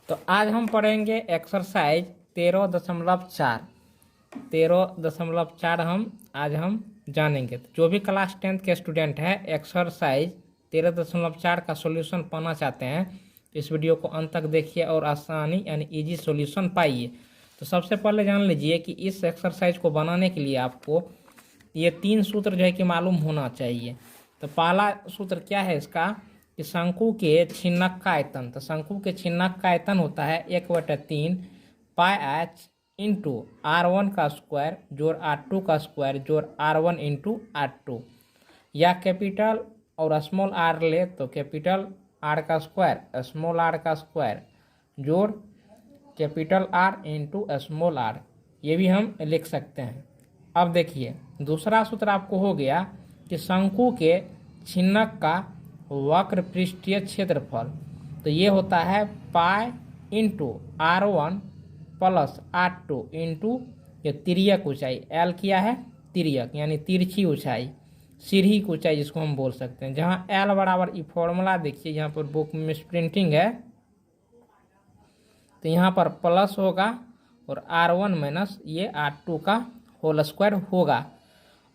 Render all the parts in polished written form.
तो आज हम पढ़ेंगे एक्सरसाइज 13.4 हम आज हम जानेंगे। तो जो भी क्लास 10th के स्टूडेंट हैं एक्सरसाइज 13.4 का सॉल्यूशन पाना चाहते हैं तो इस वीडियो को अंत तक देखिए और आसानी यानी इजी सॉल्यूशन पाइए। तो सबसे पहले जान लीजिए कि इस एक्सरसाइज को बनाने के लिए आपको ये 3 सूत्र जो है कि मालूम होना चाहिए। तो पहला सूत्र क्या है इसका कि शंकु के छिन्नक का आयतन। तो शंकु के छिन्नक का आयतन होता है 1/3 पाई एच इंटू R1 का स्क्वायर जोड़ R2 का स्क्वायर जोड़ R1 इंटू R2, या कैपिटल और स्मॉल आर ले तो कैपिटल आर का स्क्वायर स्मॉल आर का स्क्वायर जोड़ capital R into small R, ये भी हम लिख सकते हैं। अब देखिए दूसरा सूत्र आपको हो गया कि शंकु के छिन्नक का वक्र पृष्ठीय क्षेत्रफल। तो ये होता है pi into R1 plus R2 into ये तिर्यक ऊंचाई, एल किया है तिर्यक यानी तिरछी ऊंचाई, सीढ़ी की ऊंचाई जिसको हम बोल सकते हैं। जहाँ एल बराबर ये फॉर्मूला देखिए यहाँ पर बुक में प्रिंटिंग है, तो यहाँ पर प्लस होगा और R1 माइनस ये R2 का होल स्क्वायर होगा।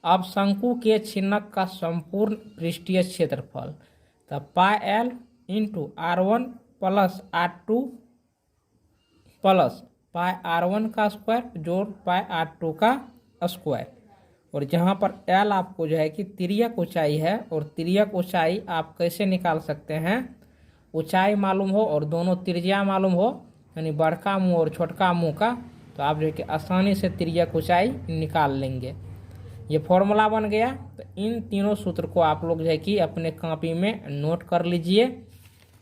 अब शंकु के छिन्नक का संपूर्ण पृष्ठीय क्षेत्रफल तो pi L into R1 plus R2 plus pi R1 का स्क्वायर जोड़ पाई R2 का स्क्वायर। और जहाँ पर एल आपको जो है कि तिर्यक ऊंचाई है, और तिर्यक ऊंचाई आप कैसे निकाल सकते हैं, ऊंचाई मालूम हो और दोनों त्रिज्या मालूम हो यानी बड़का मुंह और छोटका मुंह का, तो आप जो है कि आसानी से तिर्यक ऊंचाई निकाल लेंगे। ये फॉर्मूला बन गया। तो इन तीनों सूत्र को आप लोग जो है कि अपने कॉपी में नोट कर लीजिए।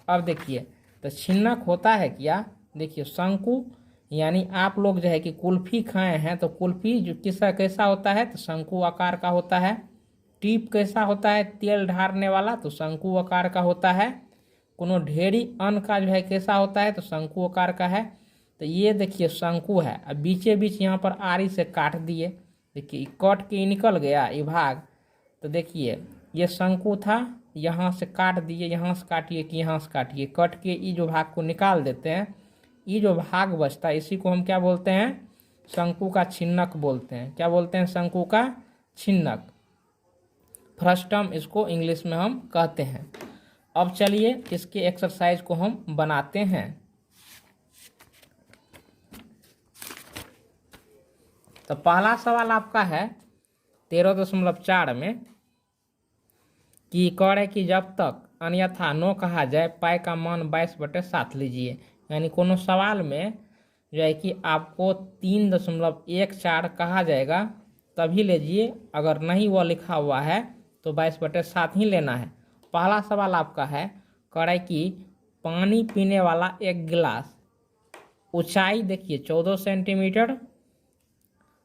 अब देखिए तो छिन्नक होता है क्या, देखिए शंकु यानी आप लोग जो है कि कुल्फी खाए हैं तो कुल्फी जो किसा कैसा होता है तो शंकु आकार का होता है। टीप कैसा होता है तेल ढारने वाला तो शंकु आकार का होता है। कोनो ढेरी अन्न का जो है कैसा होता है तो शंकु आकार का है। तो ये देखिए शंकु है, अब बीचे बीच यहाँ पर आरी से काट दिए, देखिए कट के निकल गया ये भाग। तो देखिए ये शंकु था, यहाँ से काट दिए, यहाँ से काटिए कि यहाँ से काटिए, कट के ये जो भाग को निकाल देते हैं, ये जो भाग बचता है इसी को हम क्या बोलते हैं, शंकु का छिन्नक बोलते हैं। क्या बोलते हैं, शंकु का छिन्नक, फ्रस्टम इसको इंग्लिश में हम कहते हैं। अब चलिए इसके एक्सरसाइज को हम बनाते हैं। तो पहला सवाल आपका है 13.4 में कि करे कि जब तक अन्यथा नो कहा जाए पाई का मान 22/7 लीजिए। यानी कोनो सवाल में जो है कि आपको 3.14 कहा जाएगा तभी लीजिए, अगर नहीं वो लिखा हुआ है तो 22/7 ही लेना है। पहला सवाल आपका है करे कि पानी पीने वाला एक गिलास ऊंचाई देखिए 14 सेंटीमीटर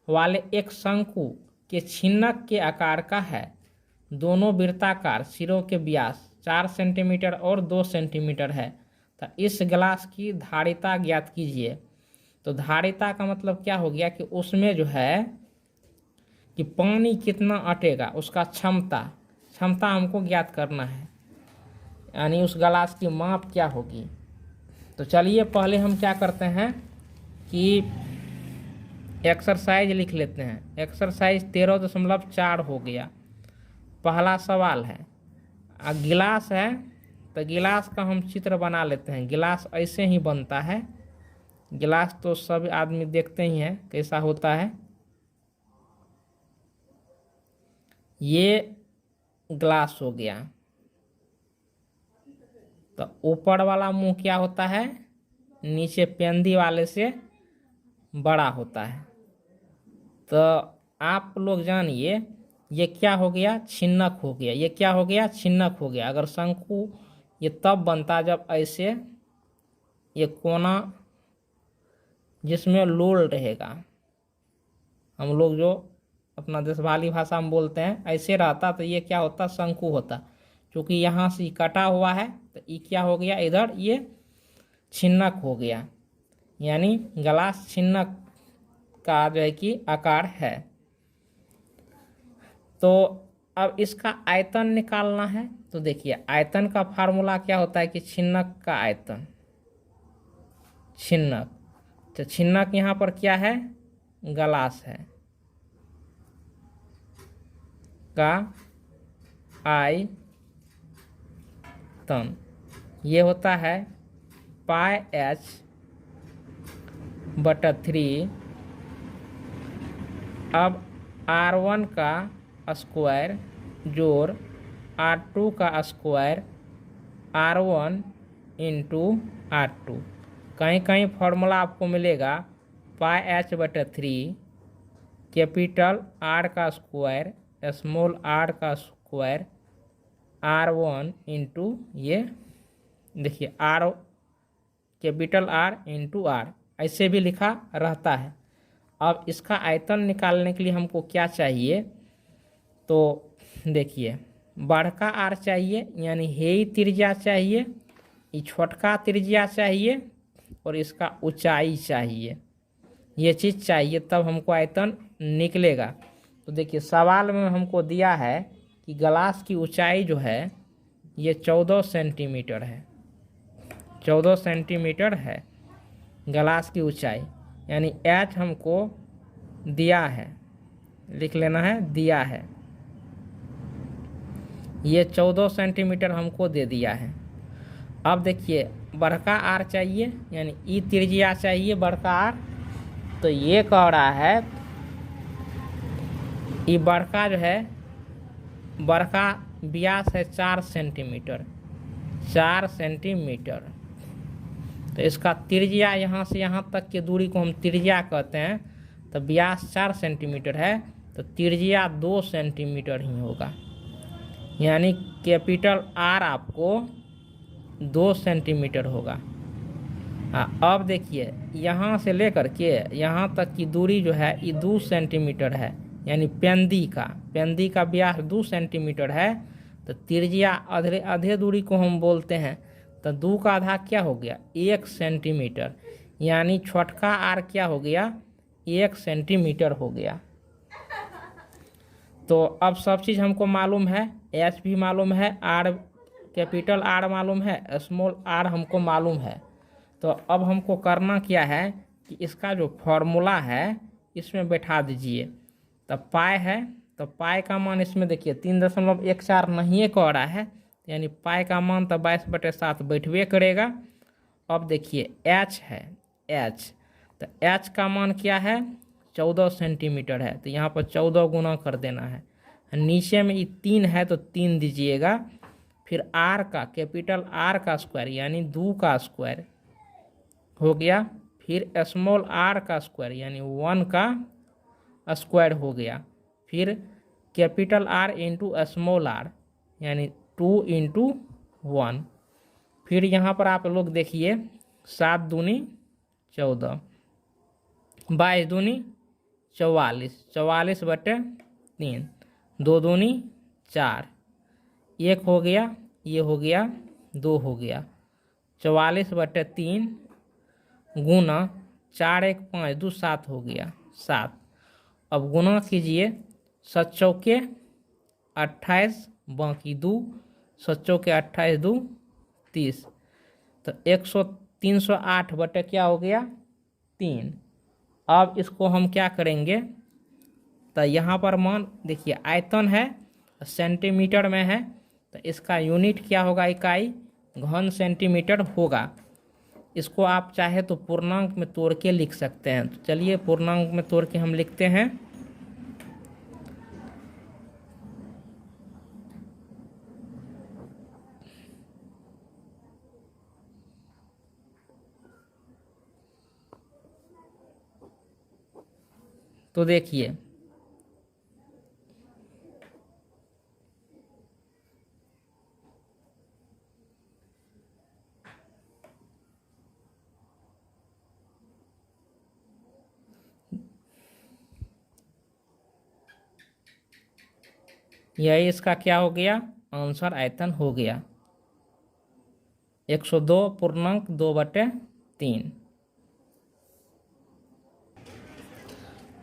वाले एक शंकु के छिन्नक के आकार का है। दोनों वृत्ताकार सिरों के व्यास 4 सेंटीमीटर और 2 सेंटीमीटर है। तो इस गिलास की धारिता ज्ञात कीजिए। तो धारिता का मतलब क्या हो गया कि उसमें जो है कि पानी कितना अटेगा, उसका क्षमता हमको ज्ञात करना है, यानी उस गिलास की माप क्या होगी। तो चलिए पहले हम क्या करते हैं कि एक्सरसाइज लिख लेते हैं। एक्सरसाइज 13.4 हो गया। पहला सवाल है गिलास है, तो गिलास का हम चित्र बना लेते हैं। गिलास ऐसे ही बनता है, गिलास तो सब आदमी देखते ही हैं कैसा होता है। ये ग्लास हो गया, तो ऊपर वाला मुंह क्या होता है, नीचे पेंदी वाले से बड़ा होता है। तो आप लोग जानिए ये क्या हो गया, छिन्नक हो गया। ये क्या हो गया, छिन्नक हो गया। अगर शंकु ये तब बनता जब ऐसे ये कोना जिसमें लोल रहेगा, हम लोग जो अपना देशवाली भाषा में बोलते हैं ऐसे रहता, तो ये क्या होता, शंकु होता। क्योंकि यहाँ से कटा हुआ है तो ये क्या हो गया, इधर ये छिन्नक हो गया, यानी गिलास छिन्नक का जो है कि आकार है। तो अब इसका आयतन निकालना है। तो देखिए आयतन का फार्मूला क्या होता है कि छिन्नक का आयतन छिन्नक। तो छिन्नक यहाँ पर क्या है, ग्लास है, का आयतन ये होता है पाई h बटा 3। अब R1 का स्क्वायर जोड़ R2 का स्क्वायर R1 इंटू R2। कहीं कहीं फॉर्मूला आपको मिलेगा पाई h बटा 3 कैपिटल R का स्क्वायर स्मॉल r का स्क्वायर R1 इंटू ये देखिए R capital R into R, ऐसे भी लिखा रहता है। अब इसका आयतन निकालने के लिए हमको क्या चाहिए, तो देखिए बड़का R चाहिए, यानी हेई त्रिज्या चाहिए, ये छोटका त्रिज्या चाहिए और इसका ऊंचाई चाहिए, ये चीज़ चाहिए, तब हमको आयतन निकलेगा। तो देखिए सवाल में हमको दिया है कि ग्लास की ऊंचाई जो है ये 14 सेंटीमीटर है, 14 सेंटीमीटर है ग्लास की ऊंचाई, यानी h हमको दिया है, लिख लेना है, दिया है, ये 14 सेंटीमीटर हमको दे दिया है। अब देखिए बड़का R चाहिए, यानी ई त्रिज्या चाहिए बड़का R, तो ये कह रहा है ये बड़का जो है, बड़का व्यास है 4 सेंटीमीटर, 4 सेंटीमीटर। तो इसका त्रिज्या यहाँ से यहाँ तक की दूरी को हम त्रिज्या कहते हैं, तो व्यास 4 सेंटीमीटर है तो त्रिज्या 2 सेंटीमीटर ही होगा, यानी कैपिटल R आपको 2 सेंटीमीटर होगा। अब देखिए यहाँ से लेकर के यहाँ तक की दूरी जो है ये 2 सेंटीमीटर है, यानी पेंदी का व्यास 2 सेंटीमीटर है, तो त्रिज्या आधे दूरी को हम बोलते हैं, तो 2 का आधा क्या हो गया 1 सेंटीमीटर, यानी छोटका R क्या हो गया 1 सेंटीमीटर हो गया। तो अब सब चीज़ हमको मालूम है, h भी मालूम है, R कैपिटल R मालूम है, स्मॉल r हमको मालूम है। तो अब हमको करना क्या है कि इसका जो फॉर्मूला है इसमें बैठा दीजिए। तो पाई है, तो पाई का मान इसमें देखिए 3.14 नहीं कह रहा है, यानी पाई का मान तो 22/7 बैठवे करेगा। अब देखिए h है, h, तो h का मान क्या है 14 सेंटीमीटर है, तो यहाँ पर 14 गुना कर देना है। नीचे में ये 3 है तो 3 दीजिएगा, फिर R का कैपिटल R का स्क्वायर यानी 2 का स्क्वायर हो गया, फिर स्मॉल r का स्क्वायर यानी 1 का स्क्वायर हो गया, फिर capital R into small r यानी 2 इंटू 1। फिर यहाँ पर आप लोग देखिए 7 दूनी 14, 22 दूनी 44, 44/3, 2 दूनी 4, 1 हो गया, ये हो गया 2 हो गया, 44/3 गुना 4 1 5 2 7 हो गया 7। अब गुना कीजिए 7 चौके 28 बाकी 2, 7 चौके 28 2 30, तो 308 क्या हो गया 3। अब इसको हम क्या करेंगे, तो यहाँ पर मान देखिए आयतन है सेंटीमीटर में है, तो इसका यूनिट क्या होगा, इकाई घन सेंटीमीटर होगा। इसको आप चाहे तो पूर्णांक में तोड़ के लिख सकते हैं, तो चलिए पूर्णांक में तोड़ के हम लिखते हैं। तो देखिए यही इसका क्या हो गया आंसर, आयतन हो गया 102.2/3।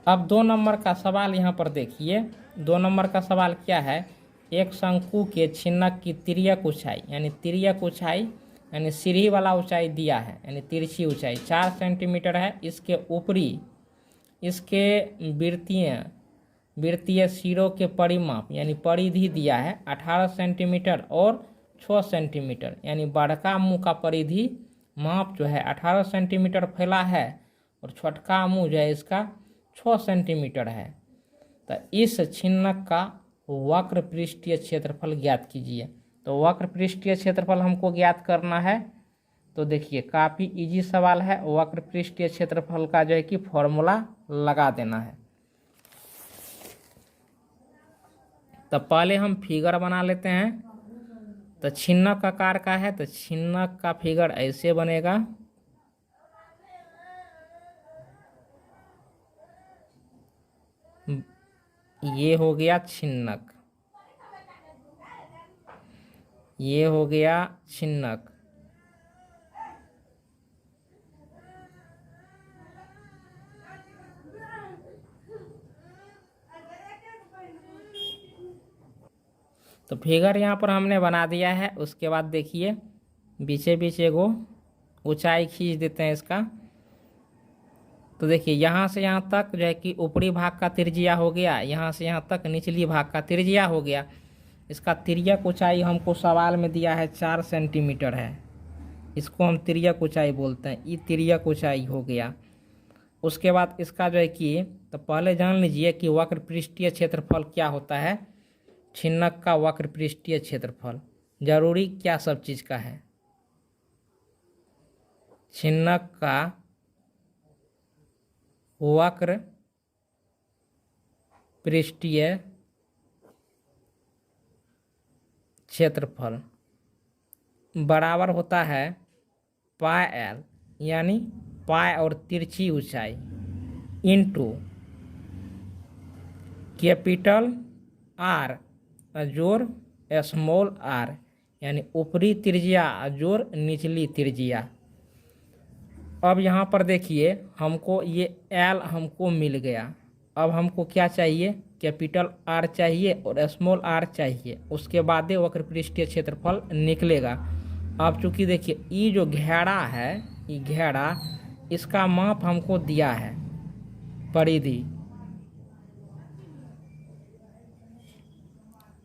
अब 2 नंबर का सवाल यहाँ पर देखिए। 2 नंबर का सवाल क्या है, एक शंकु के छिन्नक की तिर्यक ऊंचाई यानी तिर्यक ऊंचाई यानी सीढ़ी वाला ऊंचाई दिया है, यानी तिरछी ऊंचाई 4 सेंटीमीटर है। इसके ऊपरी इसके वृत्तीय सिरों के परिमाप यानी परिधि दिया है 18 सेंटीमीटर और 6 सेंटीमीटर, यानी बड़का मुंह का परिधि माप जो है 18 सेंटीमीटर फैला है और छोटका मुंह जो है इसका 6 सेंटीमीटर है। तो इस छिन्नक का वक्र पृष्ठीय क्षेत्रफल ज्ञात कीजिए। तो वक्र पृष्ठीय क्षेत्रफल हमको ज्ञात करना है। तो देखिए काफ़ी इजी सवाल है। वक्र पृष्ठीय क्षेत्रफल का जो है कि फॉर्मूला लगा देना है। तो पहले हम फिगर बना लेते हैं। तो छिन्नक आकार का है, तो छिन्नक का फिगर ऐसे बनेगा। ये हो गया छिन्नक, ये हो गया छिन्नक। तो फिगर यहाँ पर हमने बना दिया है। उसके बाद देखिए बीचे बीच एगो ऊंचाई खींच देते हैं इसका। तो देखिए यहाँ से यहाँ तक जो है कि ऊपरी भाग का त्रिज्या हो गया, यहाँ से यहाँ तक निचली भाग का त्रिज्या हो गया। इसका तिर्यक ऊंचाई हमको सवाल में दिया है 4 सेंटीमीटर है, इसको हम तिर्यक ऊंचाई बोलते हैं। ये तिर्यक ऊंचाई हो गया। उसके बाद इसका जो है कि तो पहले जान लीजिए कि वक्र पृष्ठीय क्षेत्रफल क्या होता है। छिन्नक का वक्र पृष्ठीय क्षेत्रफल जरूरी क्या सब चीज़ का है। छिन्नक का वक्र पृष्ठीय क्षेत्रफल बराबर होता है पाई एल, यानी पाई और तिरछी ऊंचाई इंटू कैपिटल आर जोड़ स्मॉल आर, यानी ऊपरी त्रिज्या जोड़ निचली त्रिज्या। अब यहाँ पर देखिए हमको ये एल हमको मिल गया। अब हमको क्या चाहिए, कैपिटल आर चाहिए और स्मॉल आर चाहिए। उसके बाद वक्र पृष्ठीय क्षेत्रफल निकलेगा। अब चूंकि देखिए ये जो घेरा है, ये घेरा इसका माप हमको दिया है परिधि।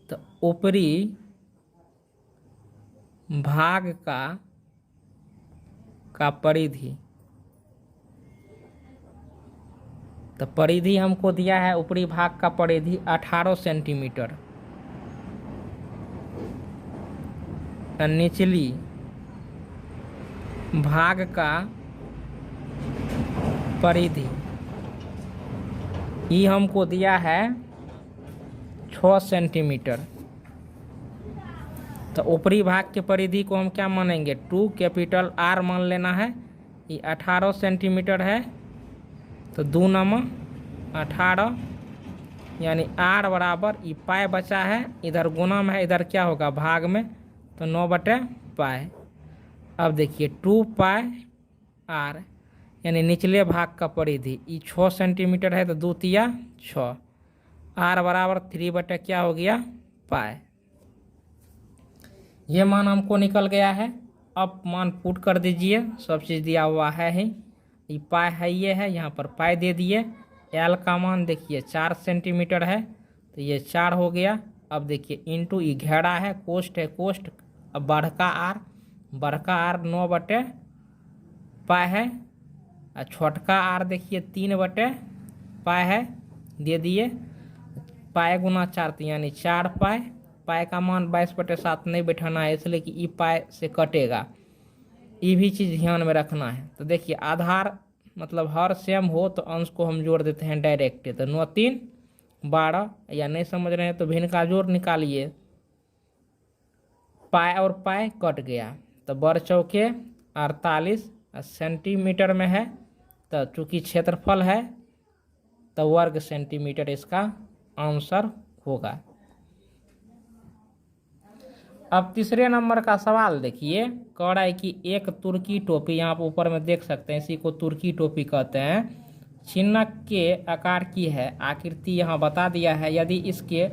तो ऊपरी भाग का परिधि, तो परिधि हमको दिया है ऊपरी भाग का परिधि 18 सेंटीमीटर। निचली भाग का परिधि ये हमको दिया है 6 सेंटीमीटर। तो ऊपरी भाग के परिधि को हम क्या मानेंगे, 2 कैपिटल आर मान लेना है। ये 18 सेंटीमीटर है, तो 2 नम 18, यानी आर बराबर ये पाई बचा है, इधर गुना में है, इधर क्या होगा भाग में, तो 9/पाई। अब देखिए 2 पाई आर, यानी निचले भाग का परिधि ये 6 सेंटीमीटर है, तो 2 तिया 6, आर बराबर 3 क्या हो गया पाई। ये मान हमको निकल गया है। अब मान पुट कर दीजिए, सब चीज़ दिया हुआ है ही। ये पाई है, ये है, यहाँ पर पाई दे दिए। एल का मान देखिए 4 सेंटीमीटर है, तो ये 4 हो गया। अब देखिए इंटू ये घेरा है, कोष्ट है कोष्ट। अब बड़का आर 9/पाई है, और छोटका आर देखिए 3/पाई है, दे दिए। पाई गुना 4 तो यानी 4 पाई। पाई का मान 22/7 नहीं बैठाना है, इसलिए कि ई पाई से कटेगा। ये भी चीज़ ध्यान में रखना है। तो देखिए आधार मतलब हर सेम हो तो अंश को हम जोड़ देते हैं डायरेक्ट। तो 9 3 12, या नहीं समझ रहे हैं तो भिन्न का जोड़ निकालिए। पाई और पाई कट गया, तो बड़ चौके 48 सेंटीमीटर में है। तो चूँकि क्षेत्रफल है तो वर्ग सेंटीमीटर इसका आंसर होगा। अब तीसरे नंबर का सवाल देखिए, कह रहा है कि एक तुर्की टोपी, यहाँ पर ऊपर में देख सकते हैं, इसी को तुर्की टोपी कहते हैं, छिन्नक के आकार की है। आकृति यहाँ बता दिया है। यदि इसके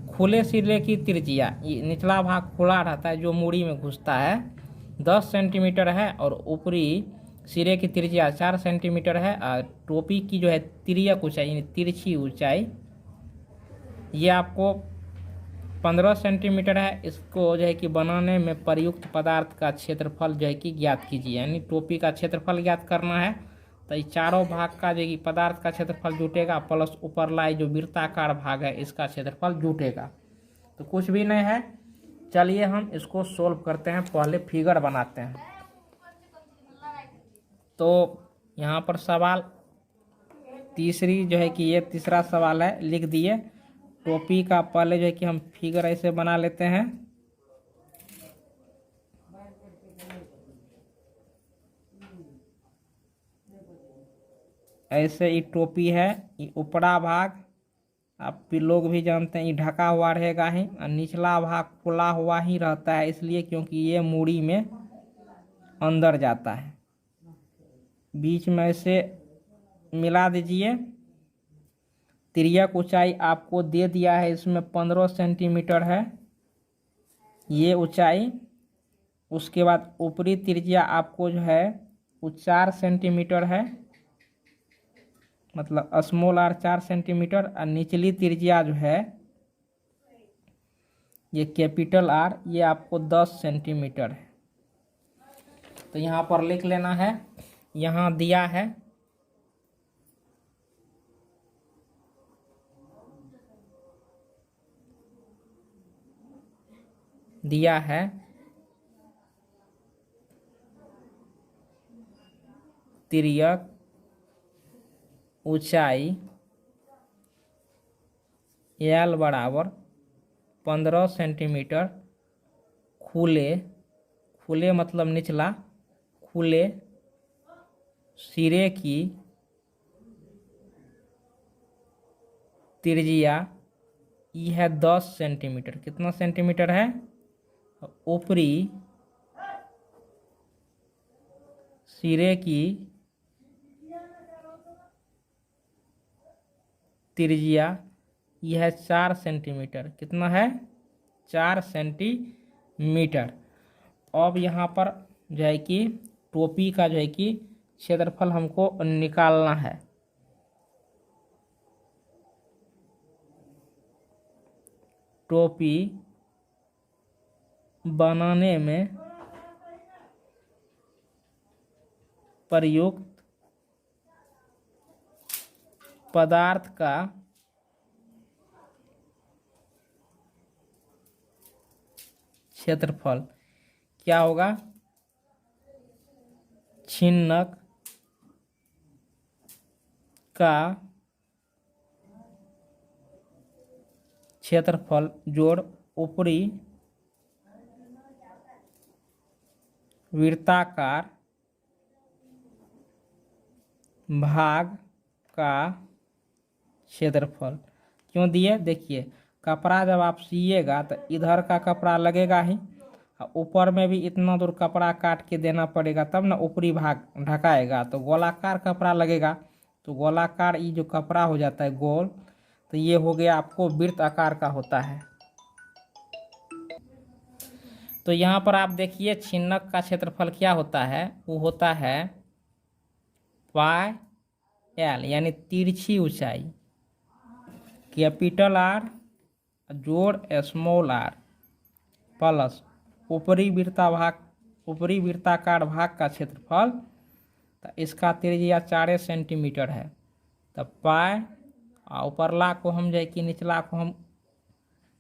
खुले सिरे की त्रिज्या, निचला भाग खुला रहता है जो मूड़ी में घुसता है, 10 सेंटीमीटर है और ऊपरी सिरे की त्रिज्या 4 सेंटीमीटर है और टोपी की जो है तिर्यक ऊंचाई यानी तिरछी ऊंचाई ये आपको 15 सेंटीमीटर है। इसको जो है कि बनाने में प्रयुक्त पदार्थ का क्षेत्रफल जो है कि ज्ञात कीजिए, यानी टोपी का क्षेत्रफल ज्ञात करना है। तो ये चारों भाग का जो कि पदार्थ का क्षेत्रफल जुटेगा प्लस ऊपरला जो वृत्ताकार भाग है इसका क्षेत्रफल जुटेगा। तो कुछ भी नहीं है, चलिए हम इसको सोल्व करते हैं। पहले फिगर बनाते हैं। तो यहाँ पर सवाल तीसरी जो है कि ये तीसरा सवाल है, लिख दिए। टोपी का पहले जो है कि हम फिगर ऐसे बना लेते हैं। ऐसे ये टोपी है, ये ऊपरा भाग आप लोग भी जानते हैं ये ढका हुआ रहेगा ही और निचला भाग खुला हुआ ही रहता है, इसलिए क्योंकि ये मूड़ी में अंदर जाता है। बीच में ऐसे मिला दीजिए। तिर्यक ऊंचाई आपको दे दिया है, इसमें 15 सेंटीमीटर है ये ऊंचाई। उसके बाद ऊपरी त्रिज्या आपको जो है वो 4 सेंटीमीटर है, मतलब स्मॉल आर 4 सेंटीमीटर और निचली त्रिज्या जो है ये कैपिटल आर ये आपको 10 सेंटीमीटर है। तो यहाँ पर लिख लेना है, यहाँ दिया है तिर्यक ऊंचाई एल बराबर 15 सेंटीमीटर खुले मतलब निचला खुले सिरे की त्रिज्या ये है 10 सेंटीमीटर। कितना सेंटीमीटर है? ऊपरी सिरे की त्रिज्या यह है 4 सेंटीमीटर। कितना है? 4 सेंटीमीटर। अब यहाँ पर जो है कि टोपी का जो है कि क्षेत्रफल हमको निकालना है। टोपी बनाने में प्रयुक्त पदार्थ का क्षेत्रफल क्या होगा? छिन्नक का क्षेत्रफल जोड़ ऊपरी वृत्ताकार भाग का क्षेत्रफल। क्यों दिए? देखिए, कपड़ा जब आप सिएगा तो इधर का कपड़ा लगेगा ही, ऊपर में भी इतना दूर कपड़ा काट के देना पड़ेगा तब ना ऊपरी भाग ढकाएगा। तो गोलाकार कपड़ा लगेगा, तो गोलाकार ये जो कपड़ा हो जाता है गोल, तो ये हो गया आपको वृत्त आकार का होता है। तो यहाँ पर आप देखिए छिन्नक का क्षेत्रफल क्या होता है? वो होता है पाई एल यानी तिरछी ऊंचाई कैपिटल आर जोड़ स्मॉल आर प्लस ऊपरी वृत्ताकार भाग का क्षेत्रफल। तो इसका त्रिज्या 4 सेंटीमीटर है। तो पाई और ऊपरला को हम जो है कि निचला को हम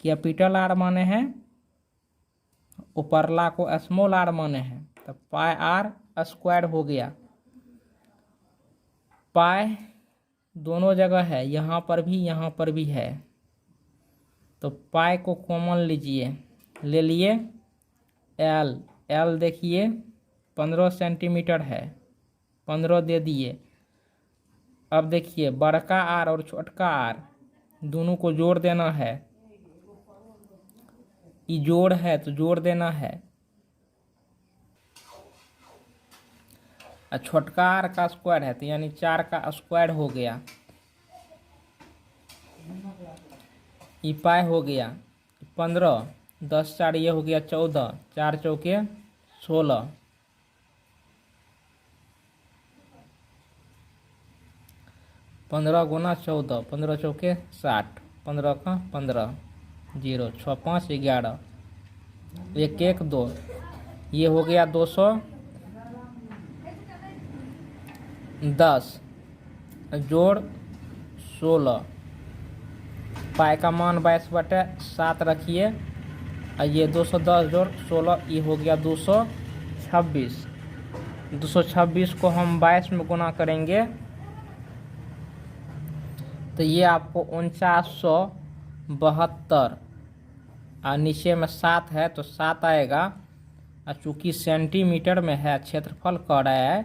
कैपिटल आर माने हैं, ऊपरला को स्मॉल आर माने हैं। तो पाई आर स्क्वायर हो गया। पाई दोनों जगह है, यहाँ पर भी है। तो पाई को कॉमन लीजिए, ले लिए। एल देखिए 15 सेंटीमीटर है, 15 दे दिए। अब देखिए बड़का आर और छोटका आर दोनों को जोड़ देना है। ये जोड़ है तो जोड़ देना है। और छोटका आर का स्क्वायर है तो यानी 4 का स्क्वायर हो गया। ये पाई हो गया 15, 10 4 ये हो गया 14, 4 चौके 16, 15 गुना 14, 15 चौके 60, 15 का 15, 0, 6 5 11, 1 1 2, ये हो गया 210 जोड़ 16, पाई का मान 22/7 रखिए, और ये 210 जोड़ 16, ये हो गया 226। 226 को हम 22 में गुना करेंगे तो ये आपको 4972, और नीचे में 7 है तो 7 आएगा, और चूँकि सेंटीमीटर में है क्षेत्रफल कह रहा है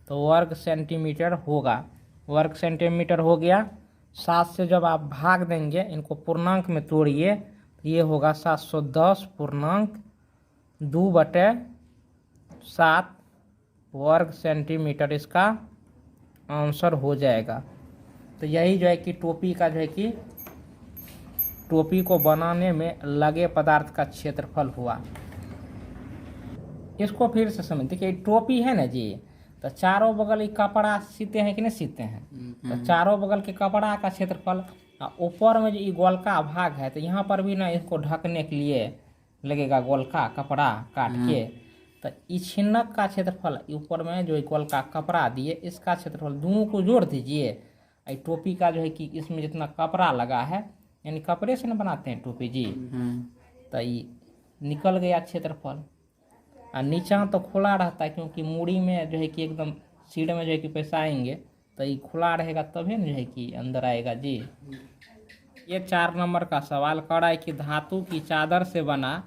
तो वर्ग सेंटीमीटर होगा। वर्ग सेंटीमीटर हो गया। 7 से जब आप भाग देंगे, इनको पूर्णांक में तोड़िए तो ये होगा 710/2/7 वर्ग सेंटीमीटर, इसका आंसर हो जाएगा। तो यही जो है कि टोपी का जो है कि टोपी को बनाने में लगे पदार्थ का क्षेत्रफल हुआ। इसको फिर से समझ, देखिए टोपी है ना जी, तो चारों बगल एक कपड़ा सीते हैं कि नहीं सीते हैं, तो चारों बगल के कपड़ा का क्षेत्रफल, ऊपर में जो ये गोलका भाग है तो यहाँ पर भी ना इसको ढकने के लिए लगेगा गोलका कपड़ा काट के, तो इस छिन्नक का क्षेत्रफल ऊपर में जो गोलका कपड़ा दिए इसका क्षेत्रफल दोनों को जोड़ दीजिए। टोपी का जो है कि इसमें जितना कपड़ा लगा है, यानी कपड़े से ना बनाते हैं टोपी जी, तो ये निकल गया क्षेत्रफल। और नीचा तो खुला रहता है, क्योंकि मूड़ी में जो है कि एकदम सीढ़ में जो है कि पैसा आएंगे तो ये खुला रहेगा तभी ना जो है कि अंदर आएगा जी। ये 4 नंबर का सवाल कर रहा है कि धातु की चादर से बना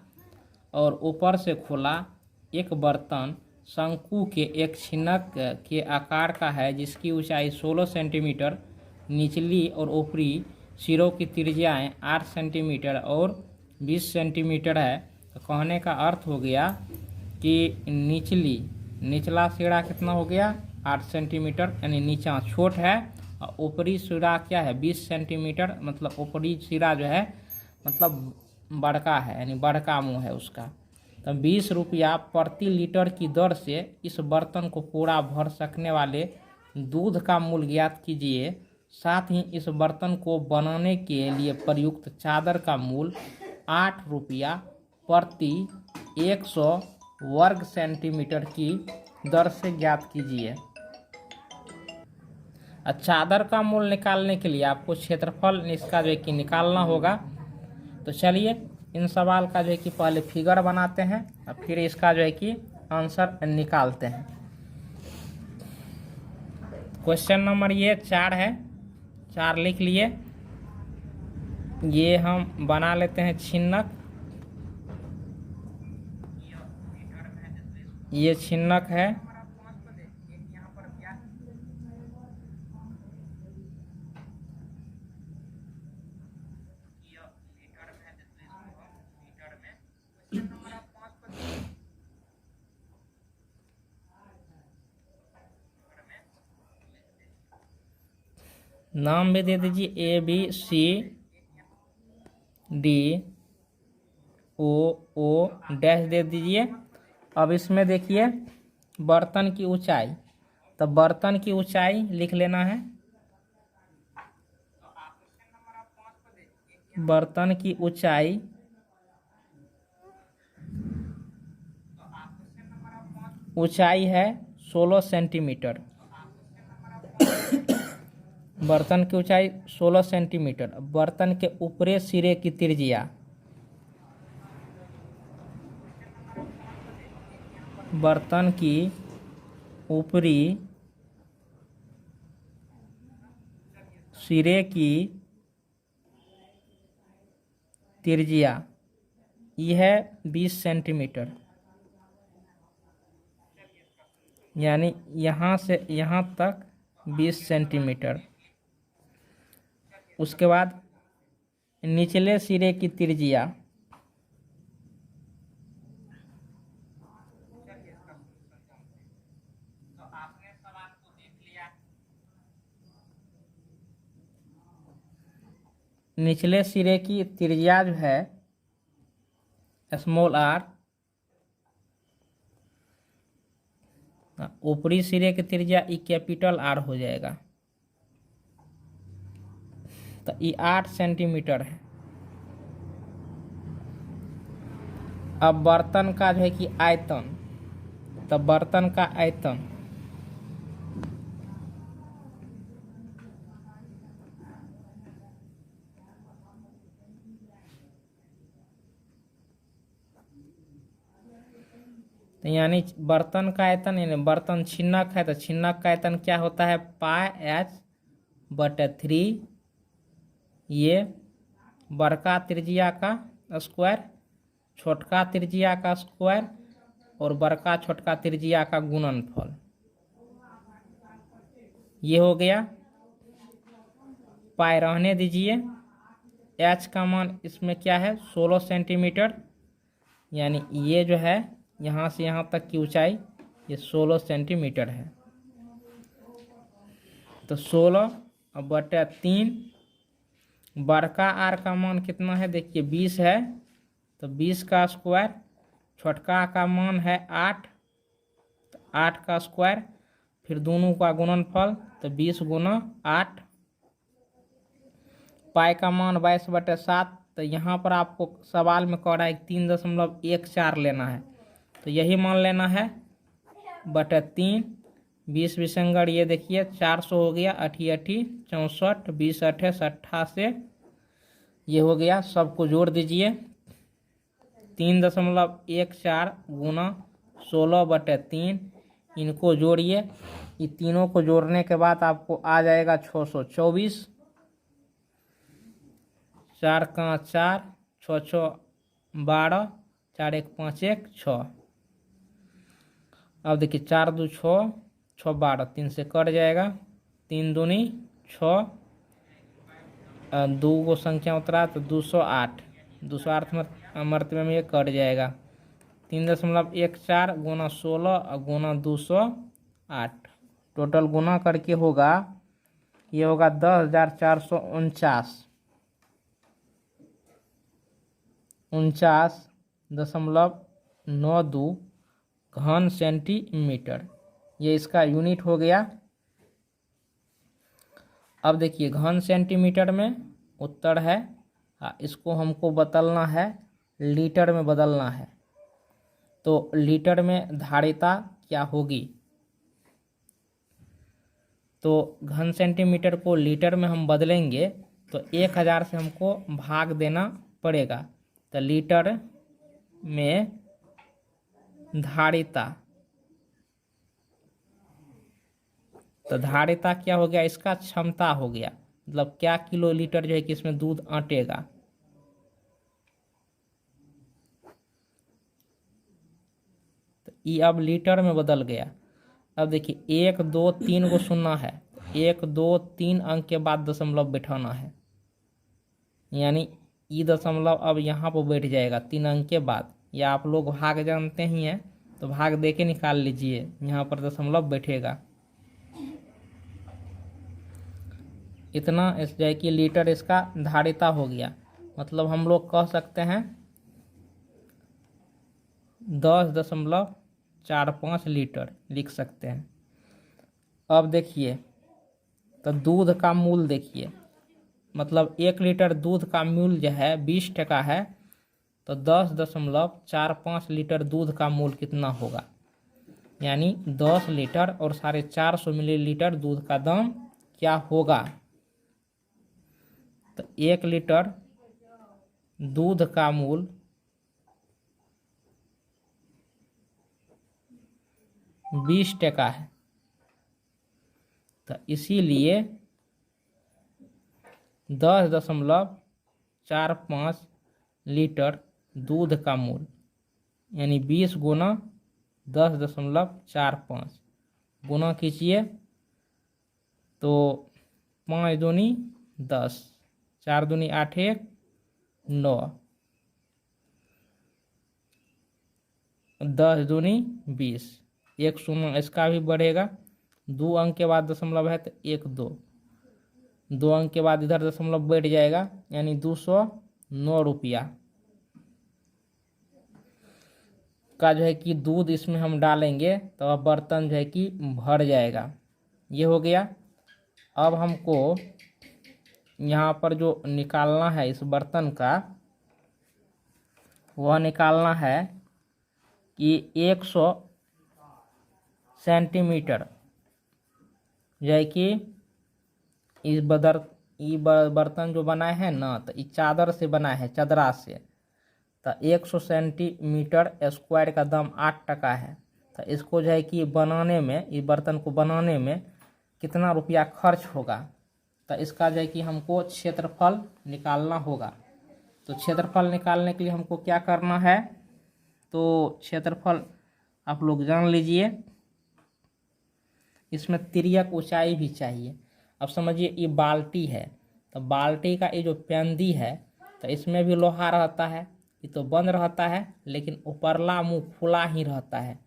और ऊपर से खुला एक बर्तन शंकु के एक छिन्नक के आकार का है, जिसकी ऊंचाई 16 सेंटीमीटर, निचली और ऊपरी सिरों की त्रिज्याएं 8 सेंटीमीटर और 20 सेंटीमीटर है। तो कहने का अर्थ हो गया कि निचला सिरा कितना हो गया 8 सेंटीमीटर, यानी नीचा छोट है, और ऊपरी सिरा क्या है 20 सेंटीमीटर, मतलब ऊपरी सिरा जो है मतलब बड़का है, यानी बड़का मुंह है उसका। तो 20 रुपया प्रति लीटर की दर से इस बर्तन को पूरा भर सकने वाले दूध का मूल्य ज्ञात कीजिए। साथ ही इस बर्तन को बनाने के लिए प्रयुक्त चादर का मूल्य 8 रुपया प्रति 100 वर्ग सेंटीमीटर की दर से ज्ञात कीजिए। चादर का मूल्य निकालने के लिए आपको क्षेत्रफल इसका जो है कि निकालना होगा। तो चलिए इन सवाल का जो है कि पहले फिगर बनाते हैं और फिर इसका जो है कि आंसर निकालते हैं। क्वेश्चन नंबर ये 4 है, 4 लिख लिए। ये हम बना लेते हैं छिन्नक, ये छिन्नक है। नाम भी दे दीजिए ABCDOO डैश दे दीजिए। अब इसमें देखिए बर्तन की ऊंचाई, तो बर्तन की ऊंचाई लिख लेना है। बर्तन की ऊंचाई है 16 सेंटीमीटर। बर्तन की ऊंचाई 16 सेंटीमीटर। बर्तन के ऊपरी सिरे की त्रिज्या, बर्तन की ऊपरी सिरे की त्रिज्या यह है 20 सेंटीमीटर, यानी यहाँ से यहाँ तक 20 सेंटीमीटर। उसके बाद निचले सिरे की त्रिज्या, निचले सिरे की त्रिज्या जो है स्मॉल r, ऊपरी सिरे की त्रिज्या ई कैपिटल आर हो जाएगा। तो ये 8 सेंटीमीटर है। अब बर्तन का जो है कि आयतन, तो बर्तन का आयतन तो यानी बर्तन का आयतन, यानी बर्तन छिन्नक है तो छिन्नक का आयतन क्या होता है, पाई एच बटे 3 ये बड़का त्रिज्या का स्क्वायर, छोटका त्रिज्या का स्क्वायर और बड़का छोटका त्रिज्या का गुणनफल। ये हो गया। पाई रहने दीजिए। एच का मान इसमें क्या है, 16 सेंटीमीटर, यानी ये जो है यहाँ से यहाँ तक की ऊंचाई ये 16 सेंटीमीटर है। तो 16 और बटे 3, बड़का आर का मान कितना है, देखिए 20 है, तो 20 का स्क्वायर, छोटका का मान है 8, तो 8 का स्क्वायर, फिर दोनों का गुणनफल, तो 20 गुना 8। पाई का मान 22/7, तो यहाँ पर आपको सवाल में कह रहा है 3.14 लेना है, तो यही मान लेना है बटे 3। 20 विसंगड़ ये देखिए 400 हो गया, 8 64, 20 8 88, ये हो गया। सबको जोड़ दीजिए। 3.14 गुना 16/3, इनको जोड़िए। ये तीनों को जोड़ने के बाद आपको आ जाएगा 624। 4 का 4, 6 6 12, 4 1 5 1 6। अब देखिए 4 2 6, 6 12, 3 से कट जाएगा, 3 दूनी 6, 2 को संख्या उतरा तो 208, 208 मरतबे में ये कट जाएगा। 3.14 गुना 16 और गुना 208, टोटल गुना करके होगा, ये होगा 10,449, 49.92 घन सेंटीमीटर, ये इसका यूनिट हो गया। अब देखिए घन सेंटीमीटर में उत्तर है, इसको हमको बदलना है, लीटर में बदलना है। तो लीटर में धारिता क्या होगी, तो घन सेंटीमीटर को लीटर में हम बदलेंगे तो 1000 से हमको भाग देना पड़ेगा। तो लीटर में धारिता, तो धारिता क्या हो गया, इसका क्षमता हो गया, मतलब क्या किलो लीटर जो है कि इसमें दूध अटेगा। तो ये अब लीटर में बदल गया। अब देखिए 1 2 3 को सुनना है, 1 2 3 अंक के बाद दशमलव बैठाना है, यानी ये दशमलव अब यहाँ पर बैठ जाएगा 3 अंक के बाद। या आप लोग भाग जानते ही हैं तो भाग दे के निकाल लीजिए, यहाँ पर दशमलव बैठेगा। इतना इस जाए कि लीटर इसका धारिता हो गया। मतलब हम लोग कह सकते हैं 10.45 लीटर लिख सकते हैं। अब देखिए तो दूध का मूल देखिए, मतलब 1 लीटर दूध का मूल्य जो है 20 टका है, तो 10.45 लीटर दूध का मूल्य कितना होगा, यानी 10 लीटर और 450 मिलीलीटर दूध का दाम क्या होगा। तो 1 लीटर दूध का मूल्य 20 टका है, तो इसीलिए 10.45 लीटर दूध का मूल्य, यानी 20 गुना 10.45 गुना कीजिए, तो 5 दूनी 10, 4 दूनी 8 1 9, 10 दूनी 20, 1 शून्य इसका भी बढ़ेगा, 2 अंक के बाद दशमलव है तो 1 2, 2 अंक के बाद इधर दशमलव बैठ जाएगा, यानी 209 रुपया। का जो है कि दूध इसमें हम डालेंगे तो अब बर्तन जो है कि भर जाएगा। ये हो गया। अब हमको यहाँ पर जो निकालना है इस बर्तन का, वह निकालना है कि 100 सेंटीमीटर जो है कि ये बर्तन जो बनाए हैं ना, तो ये चादर से बना है, चदरा से। तो 100 सेंटीमीटर स्क्वायर का दाम 8 टका है। तो इसको जो है कि बनाने में, इस बर्तन को बनाने में कितना रुपया खर्च होगा, तो इसका जो है कि हमको क्षेत्रफल निकालना होगा। तो क्षेत्रफल निकालने के लिए हमको क्या करना है, तो क्षेत्रफल आप लोग जान लीजिए। इसमें तिर्यक ऊंचाई भी चाहिए। अब समझिए ये बाल्टी है, तो बाल्टी का ये जो पेंदी है, तो इसमें भी लोहा रहता है। ये तो बंद रहता है लेकिन ऊपरला मुंह खुला ही रहता है।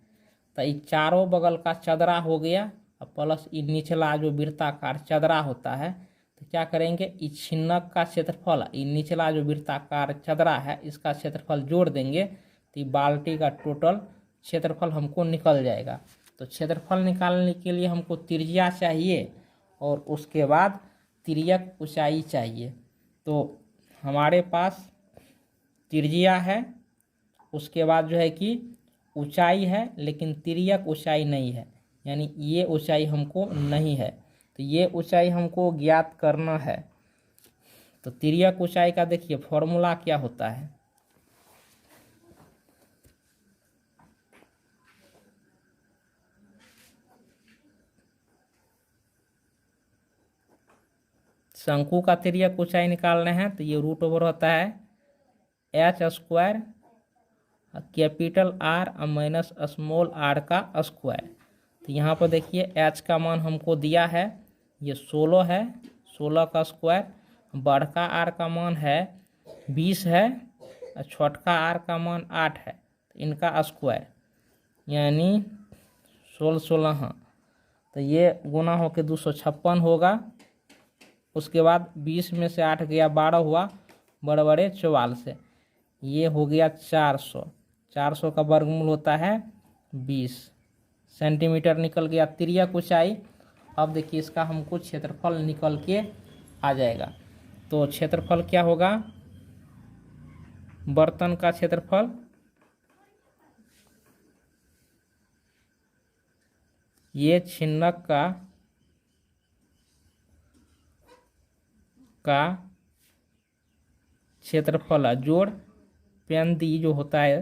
तो ये चारों बगल का चदरा हो गया, और प्लस ये निचला जो वृत्ताकार चदरा होता है। तो क्या करेंगे, इस छिन्नक का क्षेत्रफल, ये निचला जो वृत्ताकार चदरा है, इसका क्षेत्रफल जोड़ देंगे तो ये बाल्टी का टोटल क्षेत्रफल हमको निकल जाएगा। तो क्षेत्रफल निकालने के लिए हमको त्रिज्या चाहिए और उसके बाद तिर्यक ऊंचाई चाहिए। तो हमारे पास त्रिज्या है, उसके बाद जो है कि ऊंचाई है, लेकिन तिर्यक ऊंचाई नहीं है, यानी ये ऊंचाई हमको नहीं है। तो ये ऊंचाई हमको ज्ञात करना है। तो तिर्यक ऊंचाई का देखिए फॉर्मूला क्या होता है। शंकु का तिर्यक ऊंचाई निकालने हैं तो ये रूट ओवर होता है H square capital R minus small R का स्क्वायर। तो यहाँ पर देखिए एच का मान हमको दिया है, ये 16 है, 16 का स्क्वायर। बड़का आर का मान है 20 है, और छोटका आर का मान 8 है। तो इनका स्क्वायर यानी 16 हाँ, तो ये गुना होकर 256 होगा। उसके बाद 20 में से 8 गया 12 हुआ, बड़े बड़े 44 से ये हो गया 400। 400 का वर्गमूल होता है 20 सेंटीमीटर निकल गया तिर्यक ऊंचाई। अब देखिए इसका हमको क्षेत्रफल निकल के आ जाएगा। तो क्षेत्रफल क्या होगा, बर्तन का क्षेत्रफल ये छिन्नक का क्षेत्रफल जोड़ पेंदी जो होता है,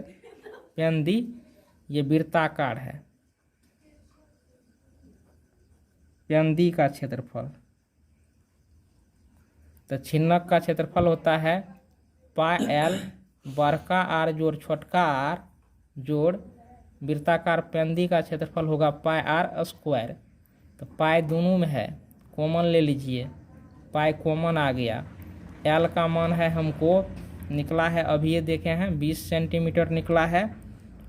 पेंदी ये वृत्ताकार है, पेंदी का क्षेत्रफल। तो छिन्नक का क्षेत्रफल होता है पाई एल बड़का आर जोड़ छोटका आर जोड़ वृत्ताकार पेंदी का क्षेत्रफल होगा पाई आर स्क्वायर। तो पाई दोनों में है, कॉमन ले लीजिए, पाई कॉमन आ गया। एल का मान है हमको निकला है, अभी ये देखे हैं 20 सेंटीमीटर निकला है।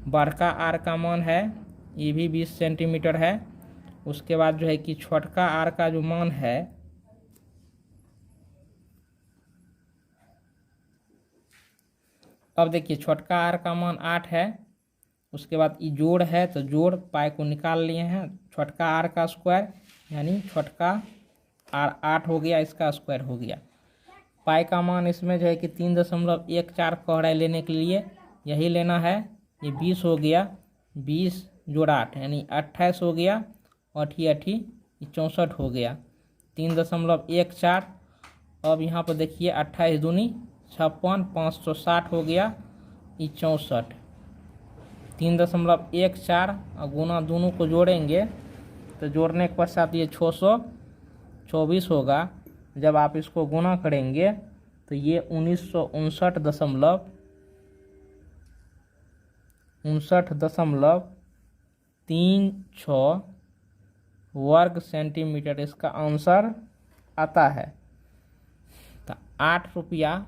बड़का आर का मान है ये भी 20 सेंटीमीटर है। उसके बाद जो है कि छोटका आर का जो मान है अब देखिए छोटका आर का मान 8 है। उसके बाद ये जोड़ है, तो जोड़ पाई को निकाल लिए हैं, छोटका आर का स्क्वायर यानी छोटका आर 8 हो गया, इसका स्क्वायर हो गया। पाई का मान इसमें जो है कि 3.14 कह रहा है लेने के लिए, यही लेना है। ये 20 हो गया, 20 जोड़ 8 यानी 28 हो गया, 8 64 हो गया, 3.14। अब यहाँ पर देखिए 28 दूनी 56, 560 हो गया, ये 64, 3.14 और गुना दोनों को जोड़ेंगे तो जोड़ने के पश्चात ये 624 होगा। जब आप इसको गुना करेंगे तो ये 1959.36 वर्ग सेंटीमीटर इसका आंसर आता है। तो 8 रुपया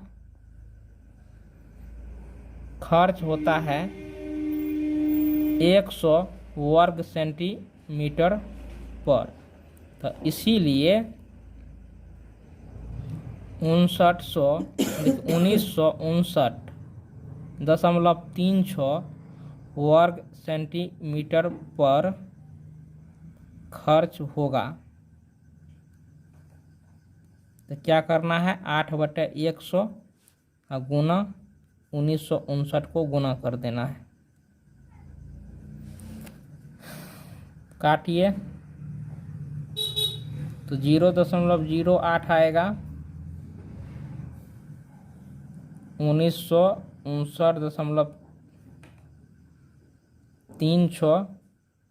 खर्च होता है 100 वर्ग सेंटीमीटर पर। तो इसीलिए 1959.36 वर्ग सेंटीमीटर पर खर्च होगा। तो क्या करना है, 8/100 और गुना 1959 को गुना कर देना है। काटिए तो 0.08 आएगा। 1959.36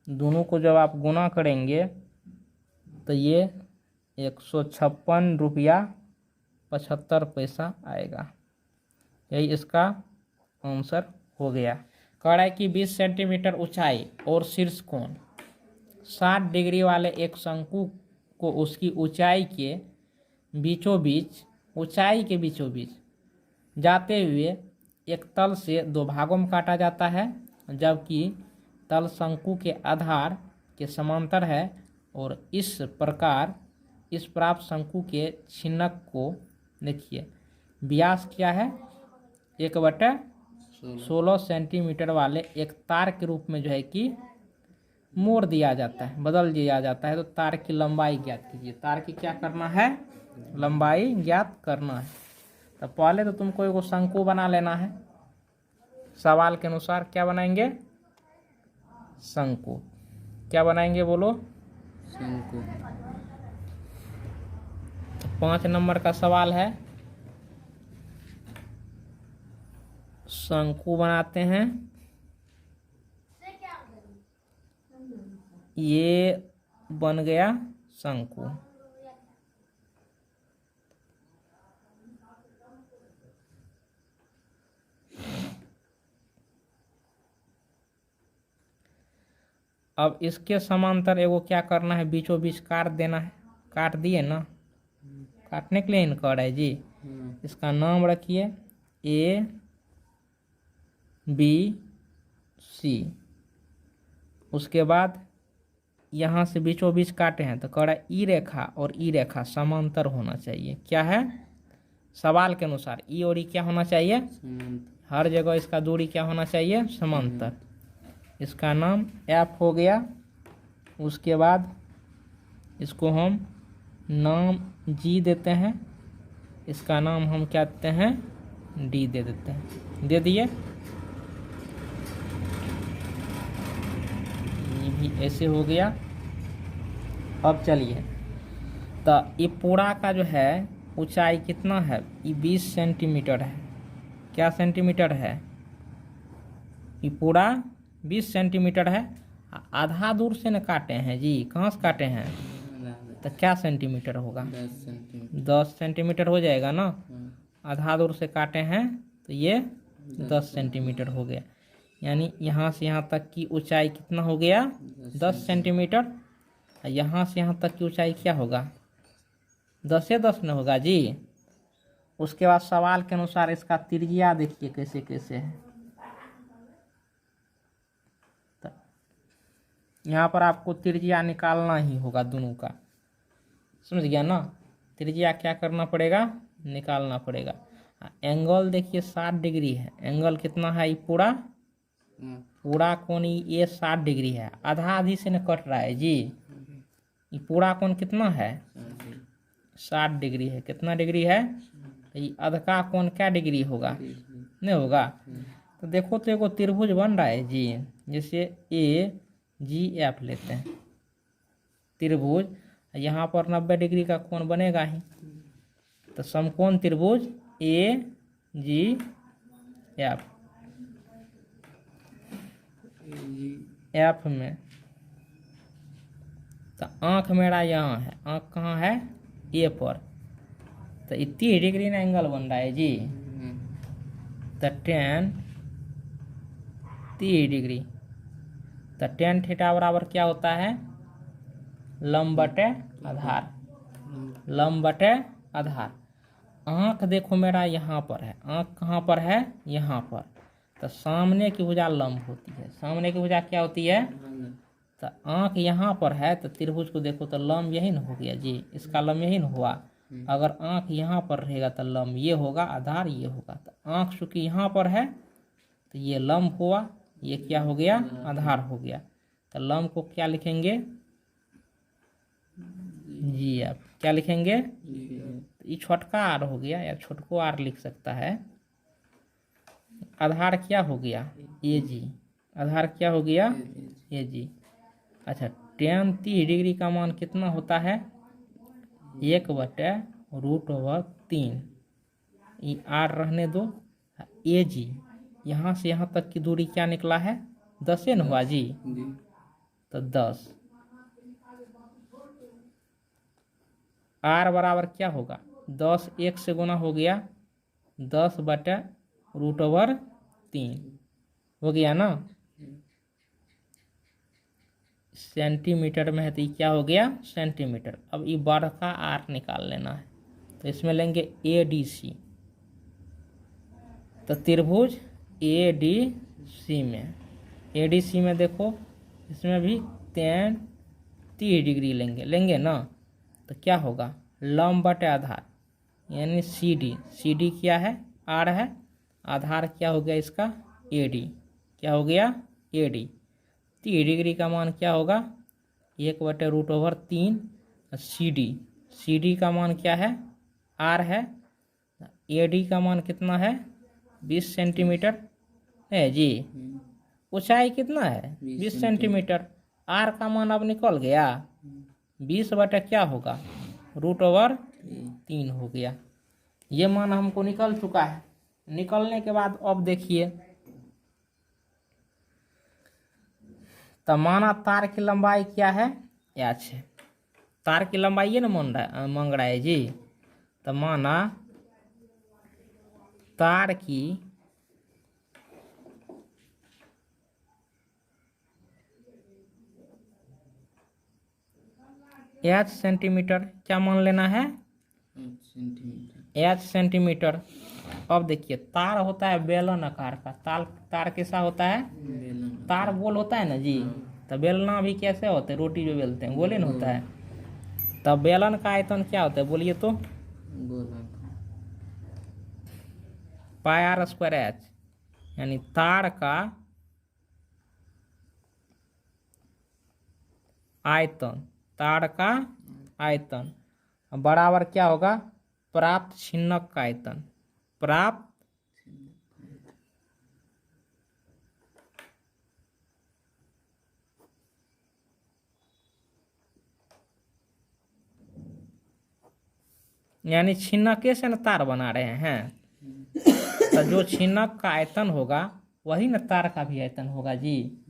दोनों को जब आप गुना करेंगे तो ये 156 रुपया 75 पैसा आएगा। यही इसका आंसर हो गया। कह रहा है कि 20 सेंटीमीटर ऊंचाई और शीर्ष कोण 60 डिग्री वाले एक शंकु को उसकी ऊंचाई के बीचों बीच जाते हुए एक तल से दो भागों में काटा जाता है, जबकि तल शंकु के आधार के समांतर है। और इस प्रकार इस प्राप्त शंकु के छिन्नक को देखिए व्यास क्या है, 1/16 सेंटीमीटर वाले एक तार के रूप में जो है कि मोड़ दिया जाता है, बदल दिया जाता है। तो तार की लंबाई ज्ञात कीजिए। तार की क्या करना है, लंबाई ज्ञात करना है। तो पहले तो तुमको एगो शंकु बना लेना है। सवाल के अनुसार क्या बनाएंगे, शंकु। क्या बनाएंगे बोलो, शंकु। 5 नंबर का सवाल है, शंकु बनाते हैं। ये बन गया शंकु। अब इसके समांतर एगो क्या करना है, बीचों बीच काट देना है। काट दिए ना, काटने के लिए इनका है जी। इसका नाम रखिए ABC। उसके बाद यहाँ से बीचों बीच काटे हैं तो कह रहा है ई रेखा और ई रेखा समांतर होना चाहिए। क्या है, सवाल के अनुसार ई और ई क्या होना चाहिए, हर जगह इसका दूरी क्या होना चाहिए, समांतर। इसका नाम F हो गया। उसके बाद इसको हम नाम G देते हैं, इसका नाम हम क्या देते हैं, D दे देते हैं। दे दिए, ये भी ऐसे हो गया। अब चलिए, तो ये पूरा का जो है ऊंचाई कितना है, ये 20 सेंटीमीटर है। क्या सेंटीमीटर है, ये पूरा 20 सेंटीमीटर है। आधा दूर से न काटे हैं जी, कहाँ से काटे हैं, तो क्या सेंटीमीटर होगा, 10 सेंटीमीटर हो जाएगा ना। आधा दूर से काटे हैं तो ये 10 सेंटीमीटर हो गया। यानी यहाँ से यहाँ तक की ऊंचाई कितना हो गया, 10 सेंटीमीटर। यहाँ से यहाँ तक की ऊंचाई क्या होगा, 10 न होगा जी। उसके बाद सवाल के अनुसार इसका त्रिज्या देखिए कैसे कैसे है। यहाँ पर आपको त्रिज्या निकालना ही होगा दोनों का, समझ गया ना। त्रिज्या क्या करना पड़ेगा, निकालना पड़ेगा। एंगल देखिए 60 डिग्री है। एंगल कितना है, ये पूरा कोण ये 60 डिग्री है। आधा आधी से न कट रहा है जी। ये पूरा कोण कितना है, 60 डिग्री है। कितना डिग्री है, ये आधा कोण क्या डिग्री होगा, नहीं होगा। तो देखो तो एगो त्रिभुज बन रहा है जी। जैसे AGF लेते हैं त्रिभुज, यहाँ पर 90 डिग्री का कोण बनेगा ही। तो समकोण त्रिभुज AGF में, तो आँख मेरा यहाँ है, आँख कहाँ है, A पर। तो 30 डिग्री ना एंगल बन रहा है जी। तो tan 30 डिग्री, तो tan थीटा बराबर क्या होता है, लंब बटे आधार। लंब बटे आधार। आँख देखो मेरा यहाँ पर है, आँख कहाँ पर है, यहाँ पर। तो सामने की भुजा लंब होती है। सामने की भुजा क्या होती है, तो आँख यहाँ पर है तो त्रिभुज को देखो तो लंब यही न हो गया जी। इसका लंब यही न हुआ। अगर आँख यहाँ पर रहेगा तो लंब ये होगा, आधार ये होगा। तो आँख चूँकि यहाँ पर है तो ये लंब हुआ, ये क्या हो गया, आधार हो गया। तो लंब को क्या लिखेंगे जी, आप क्या लिखेंगे, ये छोटका आर हो गया या छोटको आर लिख सकता है। आधार क्या हो गया, ए जी, आधार क्या हो गया, ए जी। अच्छा, tan 30 डिग्री का मान कितना होता है, 1/√3। ये आर रहने दो, ए जी यहाँ से यहाँ तक की दूरी क्या निकला है, 10 न हुआ जी, तो 10। आर बराबर क्या होगा, 10 1 से गुना हो गया, 10/√3 हो गया ना। सेंटीमीटर में है तो ये क्या हो गया, सेंटीमीटर। अब ये बार का आर निकाल लेना है, तो इसमें लेंगे ADC। तो त्रिभुज ADC में देखो, इसमें भी tan 30 डिग्री लेंगे ना, तो क्या होगा, लंब बटे आधार यानी CD क्या है, आर है, आधार क्या हो गया इसका, AD, क्या हो गया, AD। 30 डिग्री का मान क्या होगा, 1/√3। CD का मान क्या है, आर है, AD का मान कितना है, 20 सेंटीमीटर है जी। ऊंचाई कितना है, 20 सेंटीमीटर। आर का मान अब निकल गया, 20 बटे क्या होगा, √3 हो गया। ये मान हमको निकल चुका है। निकलने के बाद अब देखिए, तो माना तार की लंबाई क्या है, h है। तार की लंबाई ये ना मांग रहा है जी। तो माना तार की h सेंटीमीटर, क्या मान लेना है, h सेंटीमीटर। अब देखिए, तार होता है बेलन आकार का, तार कैसा होता है, तार गोल होता है ना जी। तो बेलना भी कैसे होते हैं, रोटी जो बेलते हैं गोले ना होता है। तब बेलन का आयतन क्या होता है, बोलिए तो, πr²h, यानी तार का आयतन बराबर क्या होगा, प्राप्त छिन्नक का आयतन, प्राप्त यानी छिन्नके से न तार बना रहे हैं, तो जो छिन्नक का आयतन होगा वही न तार का भी आयतन होगा जी।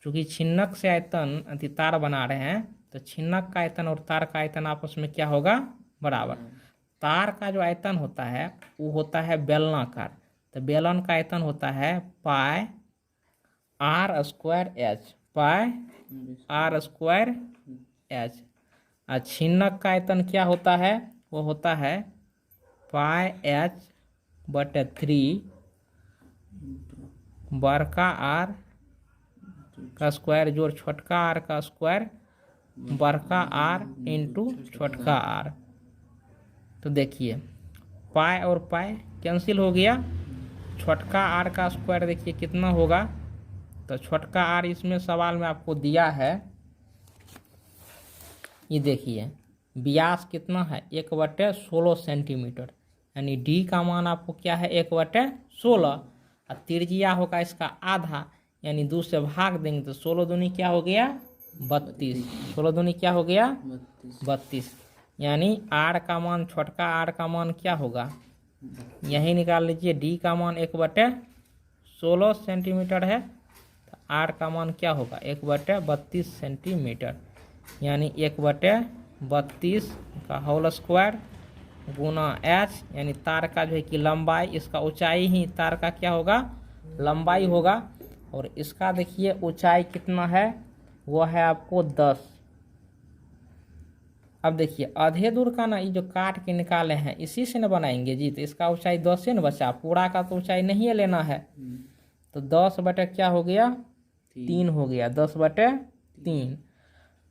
चूंकि छिन्नक से आयतन तार बना रहे हैं, तो छिन्नक का आयतन और तार का आयतन आपस में क्या होगा, बराबर। तार का जो आयतन होता है वो होता है बेलनाकार, तो बेलन का आयतन होता है πr²h, πr²h। और छिन्नक का आयतन क्या होता है, वो होता है πh/3 बड़का आर का स्क्वायर जोड़ छोटका आर का स्क्वायर, बड़का आर इंटू छोटका आर। तो देखिए, पाई और पाई कैंसिल हो गया, छोटका आर का स्क्वायर देखिए कितना होगा। तो छोटका आर इसमें सवाल में आपको दिया है, ये देखिए व्यास कितना है, 1/16 सेंटीमीटर, यानी डी का मान आपको क्या है, 1/16। और त्रिज्या होगा इसका आधा, यानी 2 से भाग देंगे तो 16 दूनी क्या हो गया, 32। 16 दूनी क्या हो गया, 32। यानी आर का मान, छोटका आर का मान क्या होगा, यही निकाल लीजिए। डी का मान 1/16 सेंटीमीटर है, तो आर का मान क्या होगा, 1/32 सेंटीमीटर, यानी 1/32 का होल स्क्वायर गुना h, यानी तार का जो है कि लंबाई, इसका ऊंचाई ही तार का क्या होगा, लंबाई होगा। और इसका देखिए ऊंचाई कितना है, वो है आपको 10। अब देखिए आधे दूर का ना, ये जो काट के निकाले हैं इसी से न बनाएंगे जी, तो इसका ऊंचाई 10 से न बचा, पूरा का तो ऊंचाई नहीं लेना है। तो 10 बटे क्या हो गया, 3 हो गया, 10/3।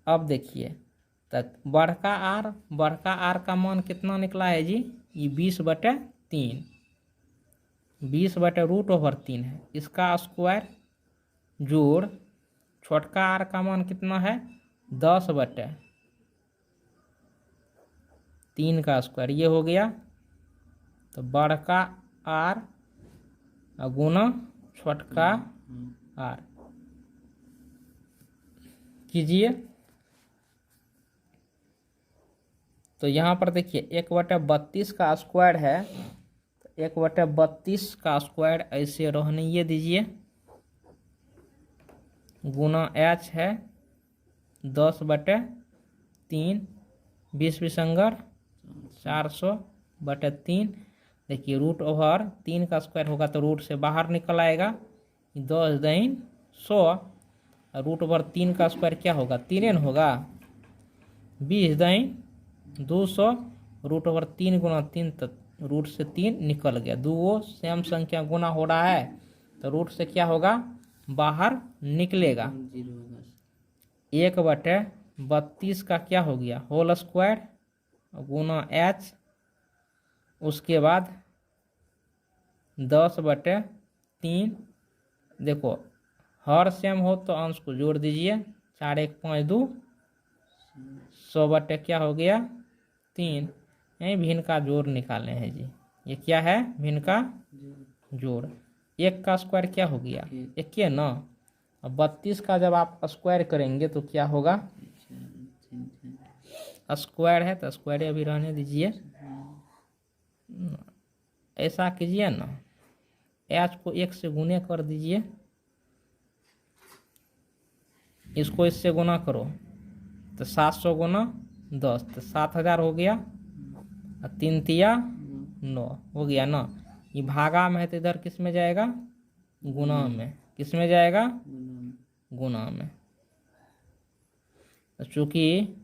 अब देखिए, तक बड़का आर का मान कितना निकला है जी, ये 20/3, 20/√3 है। इसका स्क्वायर जोड़ छोटका आर का मान कितना है 10/3 का स्क्वायर, ये हो गया। तो बड़का आर गुना छोटका आर कीजिए। तो यहाँ पर देखिए 1/32 का स्क्वायर है, तो 1/32 का स्क्वायर ऐसे रहने ये दीजिए, गुना एच है 10/3, 20 विसंगर 400/3। देखिए रूट ओवर 3 का स्क्वायर होगा तो रूट से बाहर निकल आएगा 10×100। रूट ओवर 3 का स्क्वायर क्या होगा 3 होगा, 20×200। रूट ओवर 3 गुना 3, तो रूट से 3 निकल गया। दो सेम संख्या गुना हो रहा है तो रूट से क्या होगा बाहर निकलेगा। 1/32 का क्या हो गया होल स्क्वायर गुना एच, उसके बाद 10/3। देखो हर सेम हो तो अंश को जोड़ दीजिए, 4 1 5 2 100 क्या हो गया 3। यही भिन्न का जोड़ निकाले हैं जी। ये क्या है भिन्न का जोड़। 1 का स्क्वायर क्या हो गया 1 ना। अब 32 का जब आप स्क्वायर करेंगे तो क्या होगा, स्क्वायर है तो स्क्वायर अभी रहने दीजिए। ऐसा कीजिए ना, एच को 1 से गुने कर दीजिए, इसको इससे गुना करो तो 700 गुना 10 तो 7000 हो गया। 3 तिया 9 हो गया ना। ये भागा में है तो इधर किस में जाएगा गुना में, किस में जाएगा गुना में। तो चूंकि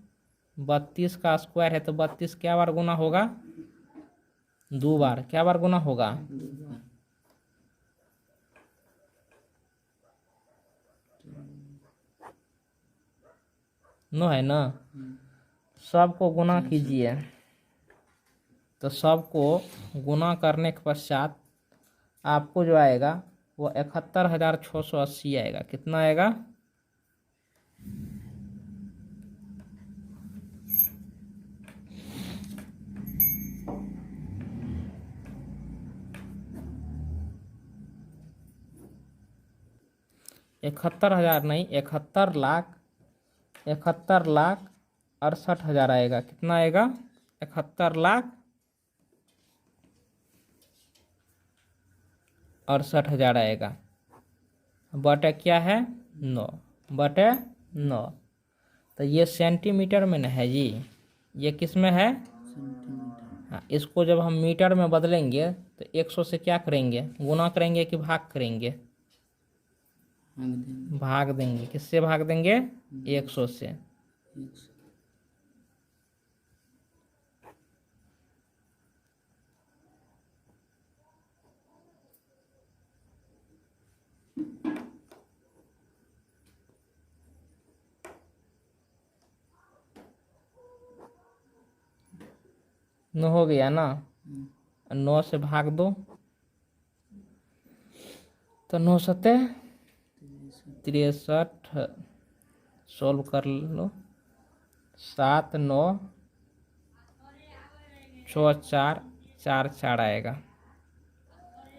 32 का स्क्वायर है तो 32 क्या बार गुना होगा 2 बार। क्या बार गुना होगा 9 है ना। सबको गुना कीजिए, तो सबको गुना करने के पश्चात आपको जो आएगा वो 71,680 आएगा। कितना आएगा 71,000 नहीं 71,68,000 आएगा। कितना आएगा 71,68,000 आएगा। बटे क्या है 9/9। तो ये सेंटीमीटर में न है जी, ये किस में है हाँ। इसको जब हम मीटर में बदलेंगे तो 100 से क्या करेंगे गुना करेंगे कि भाग करेंगे, भाग देंगे। किससे भाग देंगे 100 से। न हो गया ना, 9 से भाग दो तो 9 सते 63। सोल्व कर लो, 7 9 6 4 4 4 आएगा।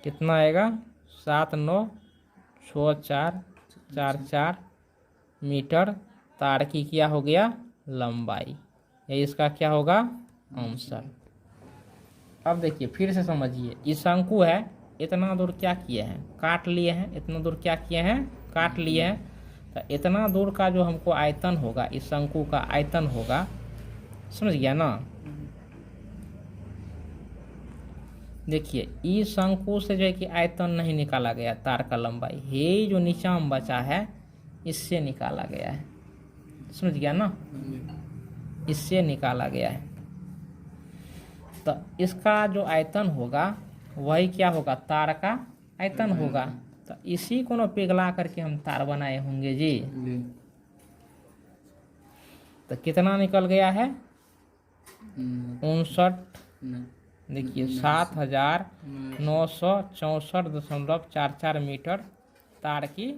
कितना आएगा 7 9 6 4 4 4 मीटर तार की क्या हो गया लंबाई। ये इसका क्या होगा आंसर। अब देखिए फिर से समझिए, ये शंकु है, इतना दूर क्या किए हैं काट लिए हैं, इतना दूर क्या किए हैं काट लिए हैं। तो इतना दूर का जो हमको आयतन होगा इस शंकु का आयतन होगा, समझ गया ना। देखिए इस शंकु से जो है कि आयतन नहीं निकाला गया, तार का लंबाई ये जो नीचा में बचा है इससे निकाला गया है, समझ गया ना, इससे निकाला गया है। तो इसका जो आयतन होगा वही क्या होगा तार का आयतन होगा। तो इसी को न पिघला करके हम तार बनाए होंगे जी। तो कितना निकल गया है 59, देखिए 7,964.44 मीटर तार की